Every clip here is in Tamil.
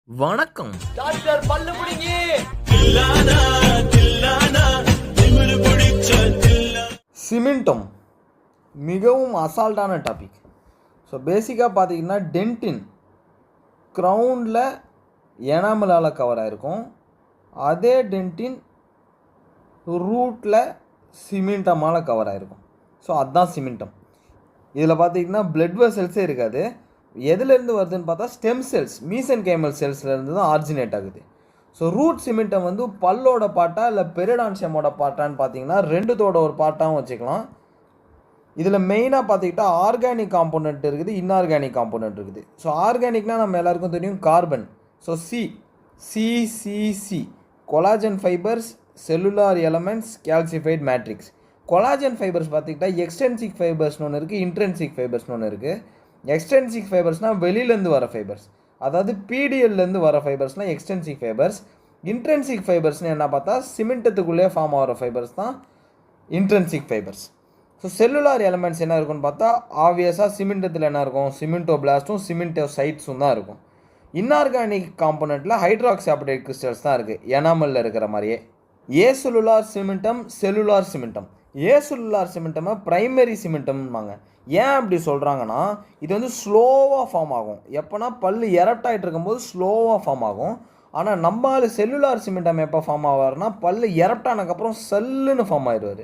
வணக்கம். டாக்டர் பல்லு புடிங்கி சிமெண்டம் மிகவும் அசால்ட்டான டாபிக். ஸோ பேசிக்காக பார்த்தீங்கன்னா டென்டின் க்ரௌண்டில் எனாமலால் கவர் ஆகிருக்கும். அதே டென்டின் ரூட்டில் சிமெண்டமால் கவர் ஆகிருக்கும். ஸோ அதுதான் சிமெண்டம். இதில் பார்த்தீங்கன்னா பிளட் வெசல்ஸே இருக்காது. எதுலேருந்து வருதுன்னு பார்த்தா ஸ்டெம் செல்ஸ், மீசன்கைமல் செல்ஸ்லேருந்து தான் ஆரிஜினேட் ஆகுது. ஸோ ரூட் சிமெண்டம் வந்து பல்லோட பாட்டா இல்லை பெரிடான்சியமோட பாட்டான்னு பார்த்தீங்கன்னா ரெண்டுத்தோட ஒரு பாட்டாகவும் வச்சுக்கலாம். இதில் மெயினாக பார்த்துக்கிட்டா ஆர்கானிக் காம்போனன்ட் இருக்குது, இன்ஆர்கானிக் காம்போனன்ட் இருக்குது. ஸோ ஆர்கானிக்னால் நம்ம எல்லாருக்கும் தெரியும் carbon. So C collagen fibres, cellular elements, calcified matrix. Collagen fibres பார்த்துக்கிட்டா எக்ஸ்டென்சிக் ஃபைபர்ஸ்னு ஒன்று இருக்குது, இன்ட்ரென்சிக் ஃபைபர்ஸ்னு ஒன்று இருக்குது. எக்ஸ்டென்சிக் ஃபைபர்ஸ்னால் வெளியிலேருந்து வர ஃபைபர்ஸ், அதாவது பிடிஎல்லேருந்து வர ஃபைபர்ஸ்னால் எக்ஸ்டென்சிக் ஃபைபர்ஸ். இன்ட்ரென்சிக் ஃபைபர்ஸ்னு என்ன பார்த்தா சிமெண்டத்துக்குள்ளே ஃபார்ம் ஆகிற ஃபைபர்ஸ் தான் intrinsic fibres. So cellular elements என்ன இருக்குன்னு பார்த்தா ஆப்வியஸாக சிமெண்டத்தில் என்ன இருக்கும், சிமெண்டோ பிளாஸ்ட்டும் சிமெண்டோ சைட்ஸும் தான் இருக்கும். இன்ஆர்கானிக் காம்போனண்ட்டில் ஹைட்ராக்சிஅப்டைட் கிறிஸ்டல்ஸ் தான் இருக்குது, எனாமலில் இருக்கிற மாதிரியே. ஏ செல்லுலார் சிமெண்டம், செல்லுலார் சிமெண்டம். ஏ செல்லுலார் சிமெண்டமை ப்ரைமரி சிமெண்டம்பாங்க. ஏன் அப்படி சொல்கிறாங்கன்னா இது வந்து ஸ்லோவாக ஃபார்ம் ஆகும். எப்போனா பல்லு எரப்டாகிட்டு இருக்கும்போது ஸ்லோவாக ஃபார்ம் ஆகும். ஆனால் நம்மளால் செல்லுலார் சிமெண்டம் எப்போ ஃபார்ம் ஆவார்னா பல்லு எரப்டானதுக்கப்புறம் செல்லுன்னு ஃபார்ம் ஆகிடுவார்.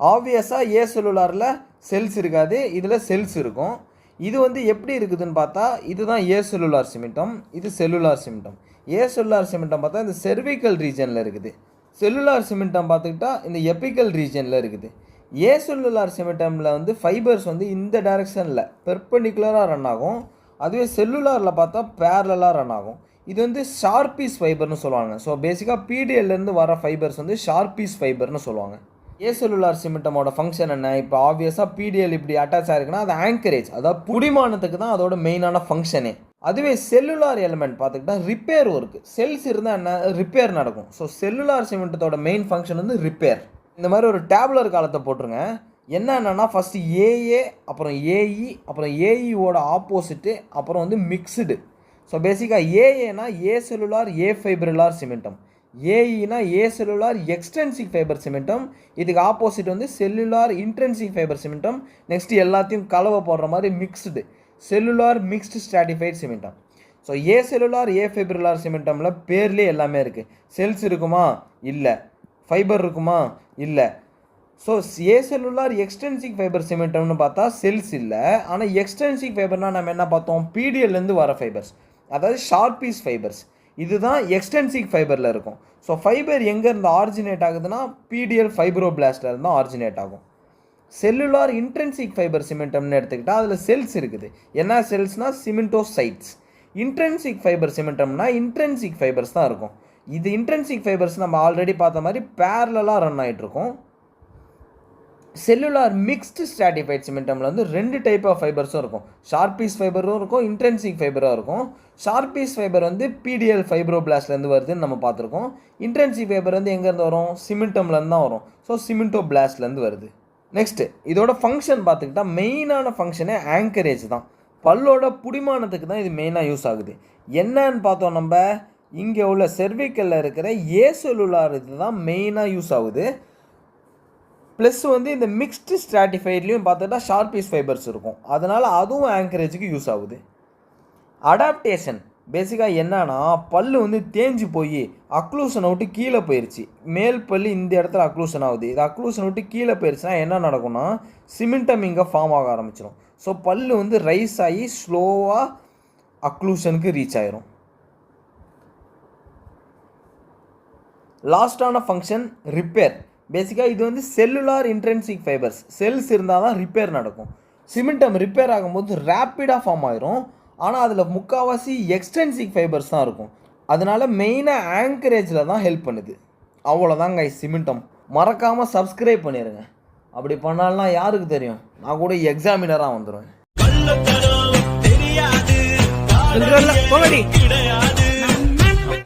ஆப்வியஸாக ஏ செல்லுலாரில் செல்ஸ் இருக்காது, இதில் செல்ஸ் இருக்கும். இது வந்து எப்படி இருக்குதுன்னு பார்த்தா இதுதான் ஏ செல்லுலார் சிமெண்டம், இது செல்லுலார் சிமெண்டம். ஏ செல்லுலார் சிமெண்டம் பார்த்தா இந்த செர்விக்கல் ரீஜனில் இருக்குது. செல்லுலார் சிமெண்டம் பார்த்துக்கிட்டா இந்த எபிக்கல் ரீஜனில் இருக்குது. ஏ செல்லுலார் சிமெண்டமில் வந்து ஃபைபர்ஸ் வந்து இந்த டைரெக்ஷனில் பெர்பெண்டிகுலராக ரன் ஆகும். அதுவே செல்லுலாரில் பார்த்தா பேரலாக ரன் ஆகும். இது வந்து ஷார்பீஸ் ஃபைபர்னு சொல்லுவாங்க. ஸோ பேசிக்காக பிடிஎல்லேருந்து வர ஃபைபர்ஸ் வந்து ஷார்பீஸ் ஃபைபர்னு சொல்லுவாங்க. ஏ செல்லுலார் சிமெண்டமோட ஃபங்க்ஷன் என்ன? இப்போ ஆப்வியஸாக பிடிஎல் இப்படி அட்டாச் ஆகிருக்குன்னா அது ஆங்கரேஜ், அதாவது புடிமானத்துக்கு தான் அதோட மெயினான ஃபங்க்ஷனே. அதுவே செல்லுலார் எலிமெண்ட் பார்த்துக்கிட்டா ரிப்பேர் ஒர்க்கு. செல்ஸ் இருந்தால் என்ன ரிப்பேர் நடக்கும். ஸோ செல்லுலார் சிமெண்டத்தோட மெயின் ஃபங்க்ஷன் வந்து ரிப்பேர். இந்த மாதிரி ஒரு டேபுலர் காலத்தை போட்டுருங்க. என்னென்னா ஃபஸ்ட்டு ஏஏ, அப்புறம் ஏஇ, அப்புறம் ஏஇஓட ஆப்போசிட்டு, அப்புறம் வந்து மிக்ஸ்டு. ஸோ பேசிக்காக ஏஏனா acellular afibrillar cementum, ஏஇனா acellular extrinsic fibre cementum, இதுக்கு ஆப்போசிட் வந்து cellular intrinsic fibre cementum. Next எல்லாத்தையும் கலவை போடுற மாதிரி mixed, cellular mixed stratified cementum. So acellular afibrillar சிமெண்டமில் பேர்லேயே எல்லாமே இருக்குது. செல்ஸ் இருக்குமா? இல்லை. ஃபைபர் இருக்குமா? இல்லை. So acellular extrinsic fibre சிமெண்டம்னு பார்த்தா செல்ஸ் இல்லை. ஆனால் எக்ஸ்டென்சிக் ஃபைபர்னால் நம்ம என்ன பார்த்தோம், பிடிஎல்லேருந்து வர ஃபைபர்ஸ், அதாவது ஷார்பீஸ் ஃபைபர்ஸ். இதுதான் எக்ஸ்டென்சிக் ஃபைபரில் இருக்கும். ஸோ ஃபைபர் எங்கேருந்து ஆரிஜினேட் ஆகுதுன்னா பிடிஎல் ஃபைப்ரோபிளாஸ்டில் இருந்து ஆரிஜினேட் ஆகும். செல்லுலார் இன்ட்ரென்சிக் ஃபைபர் சிமெண்டம்னு எடுத்துக்கிட்டால் அதில் செல்ஸ் இருக்குது. என்ன செல்ஸ்னால் சிமெண்டோசைட்ஸ். இன்ட்ரென்சிக் ஃபைபர் சிமெண்டம்னா இன்ட்ரென்சிக் ஃபைபர்ஸ் தான் இருக்கும். இது இன்ட்ரென்சிக் ஃபைபர்ஸ் நம்ம ஆல்ரெடி பார்த்த மாதிரி பேரலாக ரன் ஆகிட்ருக்கும். செல்லுலார் மிக்ஸ்டு ஸ்ட்ராட்டிஃபைட் சிமெண்டமில் வந்து ரெண்டு டைப் ஆஃப் ஃபைபர்ஸும் இருக்கும். ஷார்பீஸ் ஃபைபரும் இருக்கும், இன்ட்ரென்சிக் ஃபைபரும் இருக்கும். ஷார்பீஸ் ஃபைபர் வந்து பிடிஎல் ஃபைப்ரோபிளாஸ்ட்லேருந்து வருதுன்னு நம்ம பார்த்துருக்கோம். இன்ட்ரென்சிக் ஃபைபர் வந்து எங்கேருந்து வரும், சிமெண்டம்லேருந்து தான் வரும். ஸோ சிமெண்டோபிளாஸ்ட்லேருந்து வருது. நெக்ஸ்ட்டு இதோட ஃபங்க்ஷன் பார்த்துக்கிட்டா மெயினான ஃபங்க்ஷனே ஆங்கரேஜ் தான். பல்லோட புடிமானத்துக்கு தான் இது மெயினாக யூஸ் ஆகுது. என்னன்னு பார்த்தோம் நம்ம, இங்கே உள்ள செர்விக்கலில் இருக்கிற ஏ செல்லுலார் இது தான் மெயினாக யூஸ் ஆகுது. ப்ளஸ் வந்து இந்த மிக்ஸ்டு ஸ்ட்ராட்டிஃபைட்லேயும் பார்த்துட்டா ஷார்பீஸ் ஃபைபர்ஸ் இருக்கும். அதனால் அதுவும் ஆங்கரேஜுக்கு யூஸ் ஆகுது. அடாப்டேஷன் பேசிக்காக என்னன்னா பல்லு வந்து தேஞ்சு போய் அக்ளூஷனை விட்டு கீழே போயிடுச்சு. மேல் பல்லு இந்த இடத்துல அக்ளூஷன் ஆகுது. இது அக்ளூஷனை விட்டு கீழே போயிடுச்சுன்னா என்ன நடக்கும்னா சிமெண்டம் இங்கே ஃபார்ம் ஆக ஆரம்பிச்சிடும். ஸோ பல்லு வந்து ரைஸ் ஆகி ஸ்லோவாக அக்ளூஷனுக்கு ரீச் ஆயிரும். லாஸ்டான ஃபங்க்ஷன் ரிப்பேர். பேசிக்காக இது வந்து செல்லுலார் இன்ட்ரென்சிக் ஃபைபர்ஸ், செல்ஸ் இருந்தால் தான் ரிப்பேர் நடக்கும். சிமெண்டம் ரிப்பேர் ஆகும்போது ரேப்பிடாக ஃபார்ம் ஆயிரும். ஆனால் அதில் முக்கால்வாசி எக்ஸ்டென்சிக் ஃபைபர்ஸ் தான் இருக்கும். அதனால மெயினாக ஆங்கரேஜில் தான் ஹெல்ப் பண்ணுது. அவ்வளோதாங்க சிமெண்டம். மறக்காமல் சப்ஸ்கிரைப் பண்ணிடுங்க. அப்படி பண்ணாலும் யாருக்கு தெரியும், நான் கூட எக்ஸாமினராக வந்துடுவேன்.